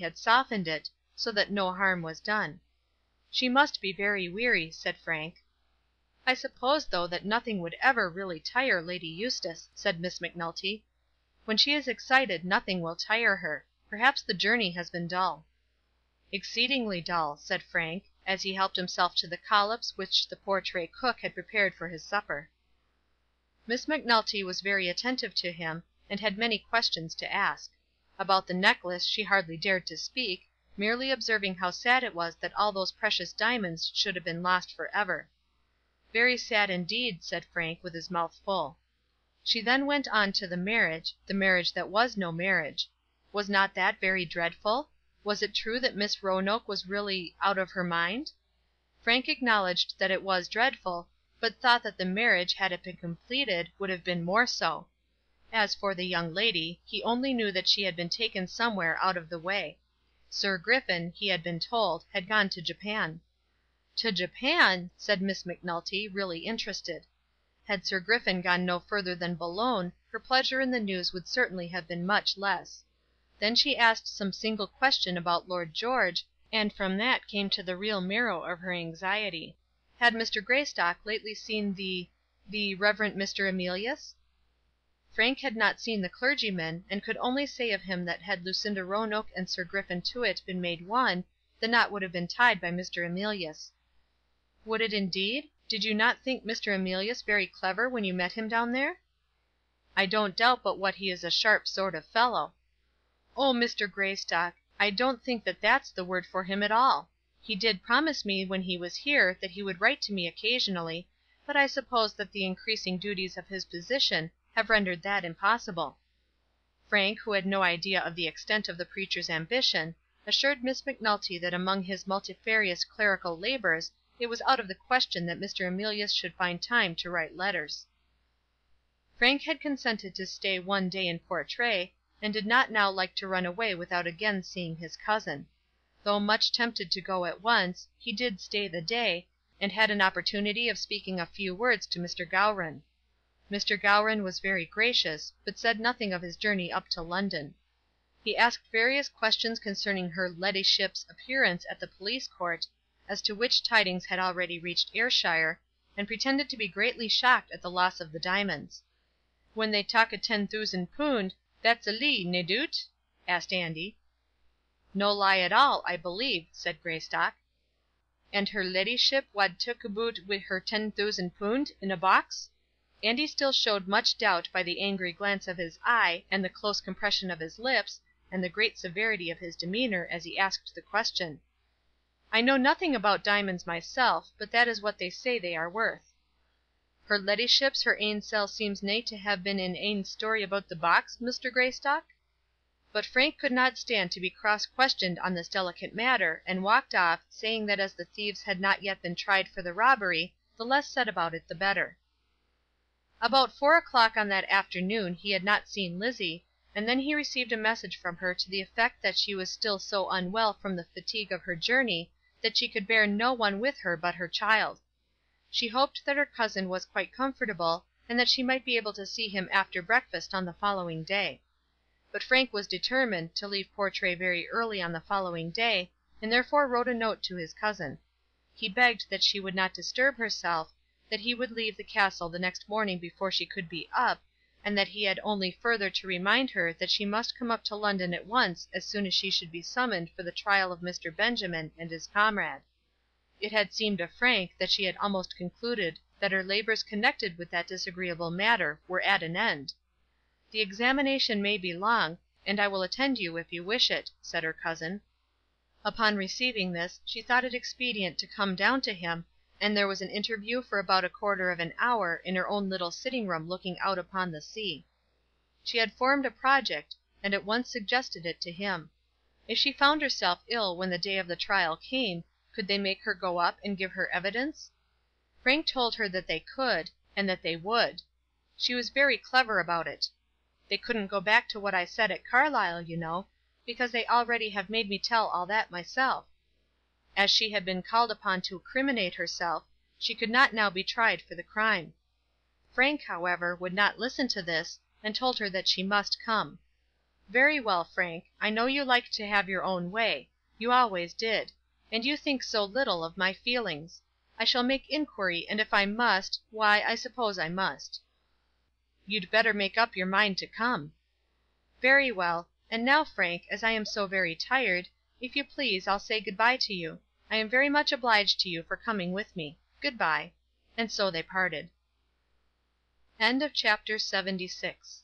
had softened it, so that no harm was done. "She must be very weary," said Frank. "I suppose, though, that nothing would ever really tire Lady Eustace," said Miss Macnulty. "When she is excited nothing will tire her. Perhaps the journey has been dull." "Exceedingly dull," said Frank, as he helped himself to the collops which the Portray cook had prepared for his supper. Miss Macnulty was very attentive to him, and had many questions to ask. About the necklace she hardly dared to speak, merely observing how sad it was that all those precious diamonds should have been lost for ever. "Very sad indeed," said Frank, with his mouth full. She then went on to the marriage that was no marriage. Was not that very dreadful? Was it true that Miss Roanoke was really out of her mind? Frank acknowledged that it was dreadful, but thought that the marriage, had it been completed, would have been more so. As for the young lady, he only knew that she had been taken somewhere out of the way. Sir Griffin, he had been told, had gone to Japan. "To Japan!" said Miss Macnulty, really interested. Had Sir Griffin gone no further than Boulogne, her pleasure in the news would certainly have been much less. Then she asked some single question about Lord George, and from that came to the real marrow of her anxiety. Had Mr. Greystock lately seen the Reverend Mr. Emilius? Frank had not seen the clergyman, and could only say of him that had Lucinda Roanoke and Sir Griffin Tewett been made one, the knot would have been tied by Mr. Emilius. "Would it indeed? Did you not think Mr. Emilius very clever when you met him down there?" "I don't doubt but what he is a sharp sort of fellow." "Oh, Mr. Greystock, I don't think that that's the word for him at all. He did promise me when he was here that he would write to me occasionally, but I suppose that the increasing duties of his position have rendered that impossible." Frank, who had no idea of the extent of the preacher's ambition, assured Miss Macnulty that among his multifarious clerical labours it was out of the question that Mr. Emilius should find time to write letters. Frank had consented to stay one day in Portray, and did not now like to run away without again seeing his cousin. Though much tempted to go at once, he did stay the day, and had an opportunity of speaking a few words to Mr. Gowran. Mr. Gowran was very gracious, but said nothing of his journey up to London. He asked various questions concerning her "leddyship's" appearance at the police court, as to which tidings had already reached Ayrshire, and pretended to be greatly shocked at the loss of the diamonds. "When they talk o' £10,000, that's a lee, nae doot?" asked Andy. "No lie at all, I believe," said Greystock. "And her leddyship wad took aboot wi' her £10,000 in a box?" Andy still showed much doubt by the angry glance of his eye, and the close compression of his lips, and the great severity of his demeanour as he asked the question. "I know nothing about diamonds myself, but that is what they say they are worth." "Her leddyship's her ain sell seems nae to have been in ane story about the box, Mr. Greystock?" But Frank could not stand to be cross-questioned on this delicate matter, and walked off, saying that as the thieves had not yet been tried for the robbery, the less said about it the better. About 4 o'clock on that afternoon he had not seen Lizzie, and then he received a message from her to the effect that she was still so unwell from the fatigue of her journey that she could bear no one with her but her child. She hoped that her cousin was quite comfortable, and that she might be able to see him after breakfast on the following day. But Frank was determined to leave Portray very early on the following day, and therefore wrote a note to his cousin. He begged that she would not disturb herself, that he would leave the castle the next morning before she could be up, and that he had only further to remind her that she must come up to London at once as soon as she should be summoned for the trial of Mr. Benjamin and his comrade. It had seemed to Frank that she had almost concluded that her labours connected with that disagreeable matter were at an end. "The examination may be long, and I will attend you if you wish it," said her cousin. Upon receiving this, she thought it expedient to come down to him, and there was an interview for about a quarter of an hour in her own little sitting room looking out upon the sea. She had formed a project, and at once suggested it to him. If she found herself ill when the day of the trial came, could they make her go up and give her evidence? Frank told her that they could, and that they would. She was very clever about it. "They couldn't go back to what I said at Carlisle, you know, because they already have made me tell all that myself." As she had been called upon to criminate herself, she could not now be tried for the crime. Frank, however, would not listen to this, and told her that she must come. "Very well, Frank. I know you like to have your own way. You always did. And you think so little of my feelings. I shall make inquiry, and if I must, why, I suppose I must." "You'd better make up your mind to come." "Very well. And now, Frank, as I am so very tired, if you please I'll say good by to you. I am very much obliged to you for coming with me. Good by." And so they parted. CHAPTER LXXVII.